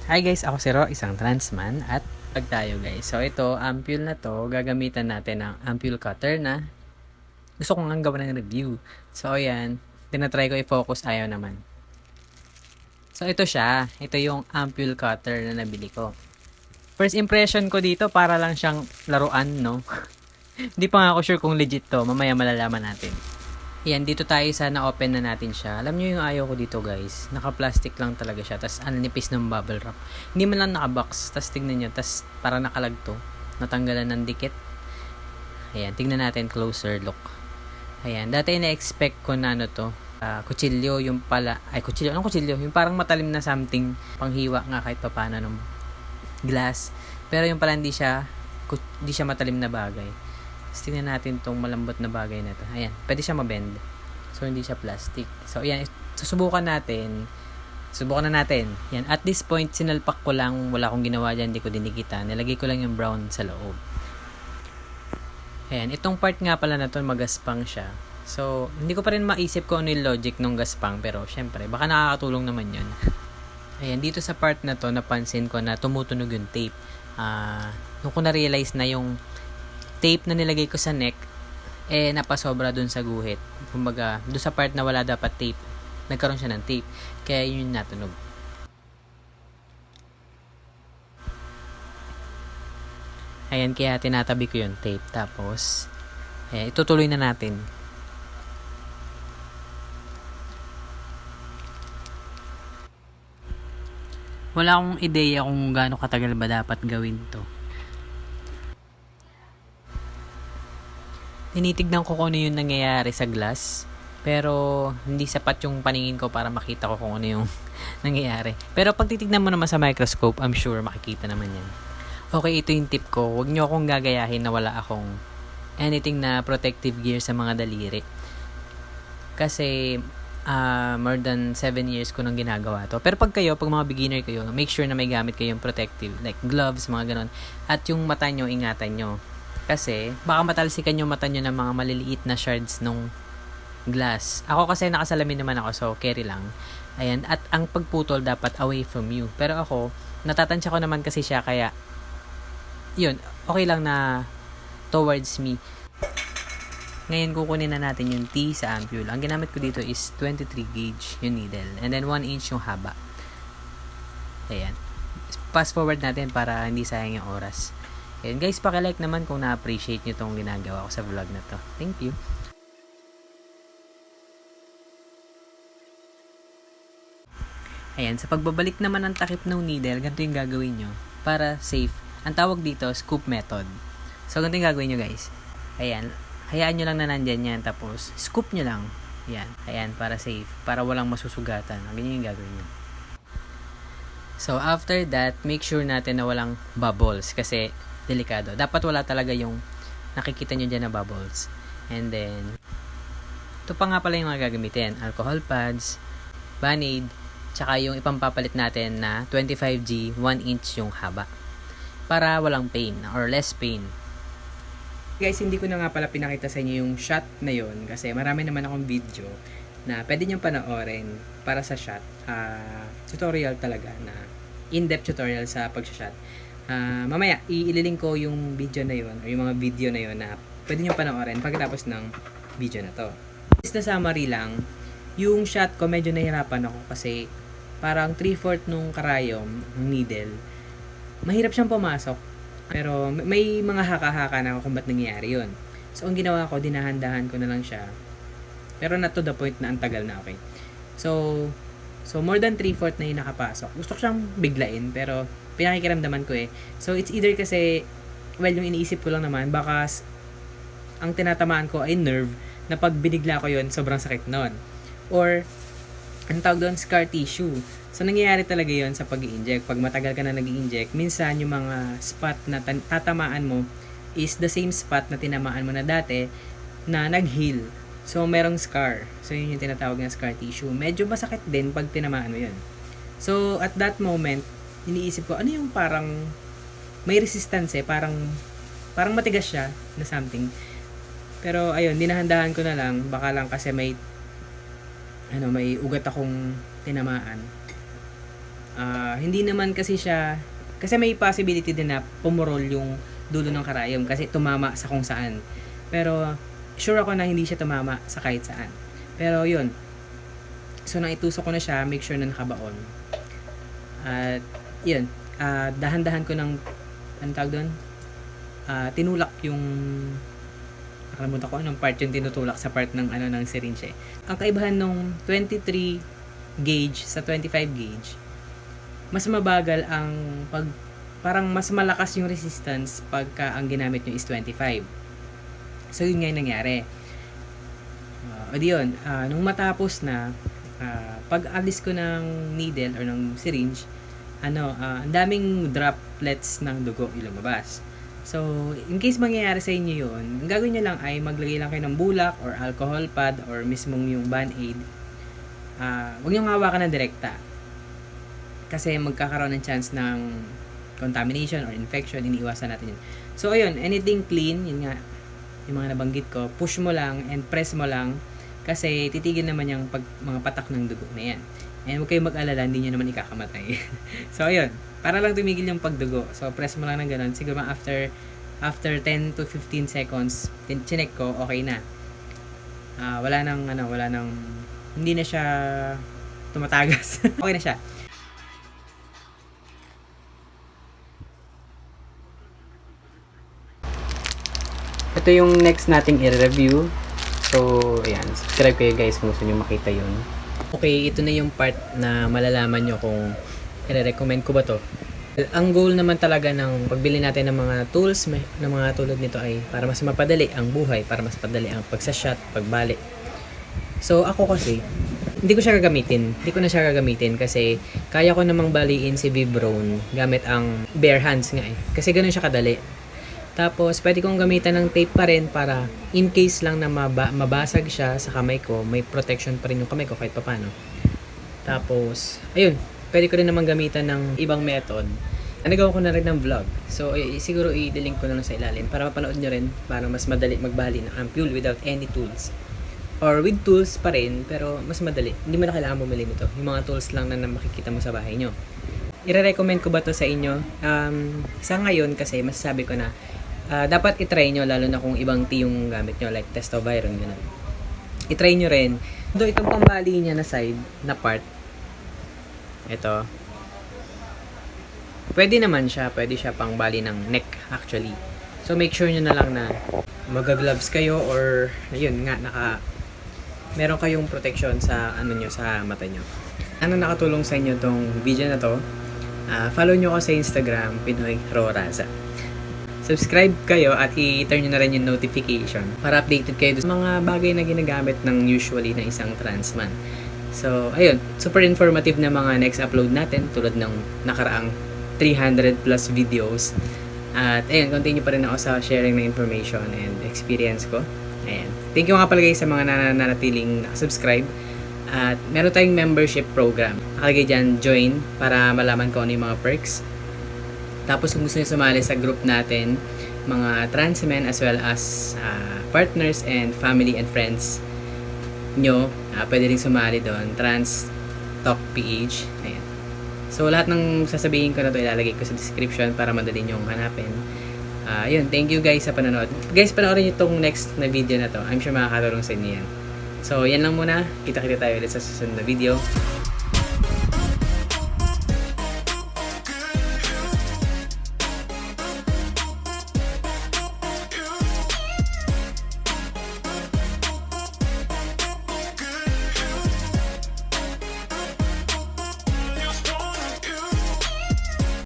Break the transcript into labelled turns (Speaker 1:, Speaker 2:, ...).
Speaker 1: Hi guys, ako si Ro, isang transman at pag tayo guys. So ito, ampule na to, gagamitan natin ng ampule cutter na gusto kong ang gawa ng review. So ayan, tinatry ko i-focus, ayaw naman. So ito siya, ito yung ampule cutter na nabili ko. First impression ko dito, para lang siyang laruan, no? Hindi pa nga ako sure kung legit to, mamaya malalaman natin. Yan, dito tayo sa na-open na natin siya. Alam nyo yung ayaw ko dito guys. Naka-plastic lang talaga siya. Tapos ang nipis ng bubble wrap. Hindi man lang naka-box. Tapos tignan nyo. Tapos parang nakalagto. Natanggalan ng dikit. Ayan, tignan natin closer look. Ayan, dati na-expect ko na ano to. Kutsilyo, yung pala. Ay, kutsilyo. Anong kutsilyo? Yung parang matalim na something. Panghiwa nga kahit paano ng glass. Pero yung pala hindi siya matalim na bagay. Tingnan natin tong malambot na bagay na to. Ayan, pwede siya mabend. So, hindi siya plastic. So, ayan, susubukan natin. Subukan na natin. Yan, at this point, sinalpak ko lang. Wala akong ginawa dyan, hindi ko dinikita. Nilagay ko lang yung brown sa loob. Ayan, itong part nga pala na to, magaspang siya. So, hindi ko pa rin maisip kung ano yung logic ng gaspang. Pero, syempre, baka nakakatulong naman yun. Ayan, dito sa part na to, napansin ko na tumutunog yung tape. Nung ko na-realize na yung tape na nilagay ko sa neck, napasobra dun sa guhit. Kumbaga, dun sa part na wala dapat tape, nagkaroon siya ng tape. Kaya yun yung natunog. Ayan, kaya tinatabi ko yung tape. Tapos, itutuloy na natin. Wala akong ideya kung gaano katagal ba dapat gawin to. Tinitignan ko kung ano yung nangyayari sa glass. Pero, hindi sapat yung paningin ko para makita ko kung ano yung nangyayari. Pero, pag titignan mo naman sa microscope, I'm sure makikita naman yan. Okay, ito yung tip ko. Huwag nyo akong gagayahin na wala akong anything na protective gear sa mga daliri. Kasi, more than 7 years ko nang ginagawa to. Pero pag mga beginner kayo, make sure na may gamit kayong protective, like gloves, mga ganon. At yung mata nyo, ingatan nyo. Kasi, baka matalsikan yung mata nyo ng mga maliliit na shards nung glass. Ako kasi nakasalamin naman ako, so carry lang. Ayan, at ang pagputol dapat away from you. Pero ako, natatansya ko naman kasi siya, kaya, yun, okay lang na towards me. Ngayon, kukunin na natin yung T sa ampule. Ang ginamit ko dito is 23 gauge yung needle. And then 1 inch yung haba. Ayan. Fast forward natin para hindi sayang yung oras. Ayan guys, pakilike naman kung na-appreciate nyo itong ginagawa ko sa vlog na to. Thank you. Ayan, sa pagbabalik naman ng takip ng needle, ganito yung gagawin nyo para safe. Ang tawag dito, scoop method. So, ganito yung gagawin nyo guys. Ayan, hayaan nyo lang na nandyan yan, tapos scoop nyo lang. Ayan, para safe, para walang masusugatan. Ganyan yung gagawin nyo. So, after that, make sure natin na walang bubbles kasi delikado. Dapat wala talaga yung nakikita nyo dyan na bubbles. And then, ito pa nga pala yung mga gagamitin. Alcohol pads, Band-Aid, tsaka yung ipampapalit natin na 25G, 1 inch yung haba. Para walang pain or less pain. Guys, hindi ko na nga pala pinakita sa inyo yung shot na yon kasi marami naman akong video na pwede nyo panoorin para sa shot. Tutorial talaga na in-depth tutorial sa pag-shot. Mamaya, ililink ko yung video na yon o yung mga video na yon na pwede nyo panoorin pagkatapos ng video na to. Just na summary lang, yung shot ko medyo nahirapan ako kasi parang 3/4 nung karayom, ng needle, mahirap siyang pumasok. Pero may mga haka-haka na kung ba't nangyayari yun. So, ang ginawa ko, dinahan-dahan ko na lang siya. Pero not to the point na ang tagal na, okay. So more than 3/4 na yung nakapasok. Gusto ko siyang biglain, pero pinakikiramdaman ko eh. So, it's either kasi, well, yung iniisip ko lang naman, baka ang tinatamaan ko ay nerve, na pag binigla ko yun, sobrang sakit nun. Or, ang tawag doon, scar tissue. So, nangyayari talaga yon sa pag-i-inject. Pag matagal ka na nag-i-inject, minsan yung mga spot na tatamaan mo is the same spot na tinamaan mo na dati na nag-heal. So, merong scar. So, yun yung tinatawag na scar tissue. Medyo masakit din pag tinamaan mo yun. So, at that moment, iniisip ko, ano yung parang may resistance parang matigas siya na something. Pero, ayun, dinahandahan ko na lang. Baka lang kasi may ugat akong tinamaan. Hindi naman kasi siya, kasi may possibility din na pumurol yung dulo ng karayom kasi tumama sa kung saan. Pero sure ako na hindi siya tumama sa kahit saan. Pero yun, so nang itusok ko na siya, make sure na nakabaon. At yun, dahan-dahan ko ng, anong tawag doon? Tinulak yung, nakalimutan ko anong part yung tinutulak sa part ng ng syringe eh. Ang kaibahan nung 23 gauge sa 25 gauge, mas mabagal ang parang mas malakas yung resistance pagka ang ginamit nyo is 25. So yun nga yung nangyari. O di yun, nung matapos na, pag alis ko ng needle or ng syringe, ang daming droplets ng dugo yung lumabas. So, in case mangyayari sa inyo yun, ang gagawin nyo lang ay maglagay lang kayo ng bulak or alcohol pad or mismong yung Band-Aid. Huwag nyo hawakan ng direkta. Kasi magkakaroon ng chance ng contamination or infection, iniiwasan natin yun. So, ayun, anything clean, yun nga, yung mga nabanggit ko, push mo lang and press mo lang kasi titigil naman yung mga patak ng dugo na yan. And huwag kayong mag-alala, hindi nyo naman ikakamatay. So, ayun, para lang tumigil yung pagdugo. So, press mo lang ng ganun. Siguro after 10 to 15 seconds, chinek ko, okay na. Wala nang, hindi na siya tumatagas. Okay na siya. Ito yung next nating i-review. So, ayan. Subscribe kayo guys kung gusto nyo makita yun. Okay, ito na yung part na malalaman nyo kung i-recommend ko ba to. Ang goal naman talaga ng pagbili natin ng mga tools ng mga tulad nito ay para mas mapadali ang buhay, para mas padali ang pagsashot, pagbalik. So, ako kasi, hindi ko siya gagamitin. Hindi ko na siya gagamitin kasi kaya ko namang baliin si Vibron gamit ang bare hands nga eh. Kasi ganun siya kadali. Tapos, pwede kong gamitan ng tape pa rin para in case lang na mabasag siya sa kamay ko, may protection pa rin yung kamay ko kahit papano. Tapos, ayun, pwede ko rin naman gamitan ng ibang method. Nagawa ko na rin ng vlog. So, siguro i-link ko na lang sa ilalim para mapanood nyo rin para mas madali magbali ng ampule without any tools. Or with tools pa rin, pero mas madali. Hindi mo na kailangan bumili nito. Yung mga tools lang na makikita mo sa bahay nyo. I-recommend ko ba to sa inyo? Sa ngayon kasi, masasabi ko na dapat itry nyo, lalo na kung ibang tea yung gamit nyo, like testoviron, gano'n. Itry nyo rin. Though itong pambali niya na side, na part, ito, pwede naman siya, pwede siya pang bali ng neck, actually. So, make sure nyo na lang na mag-gloves kayo or, ayun nga, meron kayong protection sa, sa mata nyo. Ano nakatulong sa inyo tong video na to? Follow nyo ako sa Instagram, Pinoy Roraza. Subscribe kayo at i-turn nyo na rin yung notification para updated kayo sa mga bagay na ginagamit ng usually na isang transman. So, ayun, super informative na mga next upload natin tulad ng nakaraang 300 plus videos. At ayun, continue pa rin ako sa sharing ng information and experience ko. Ayan. Thank you nga pala guys sa mga nananatiling nakasubscribe. At meron tayong membership program. Nakalagay dyan, join para malaman ko ano yung mga perks. Tapos kung gusto nyo sumali sa group natin, mga trans men as well as partners and family and friends nyo, pwede rin sumali doon. Trans Talk PH. Ayan. So lahat ng sasabihin ko na to ilalagay ko sa description para madali nyong hanapin. Yun, thank you guys sa panonood. Guys, panoorin nyo itong next na video na to. I'm sure makakatulong sa inyo yan. So yan lang muna. Kita-kita tayo ulit sa susunod na video.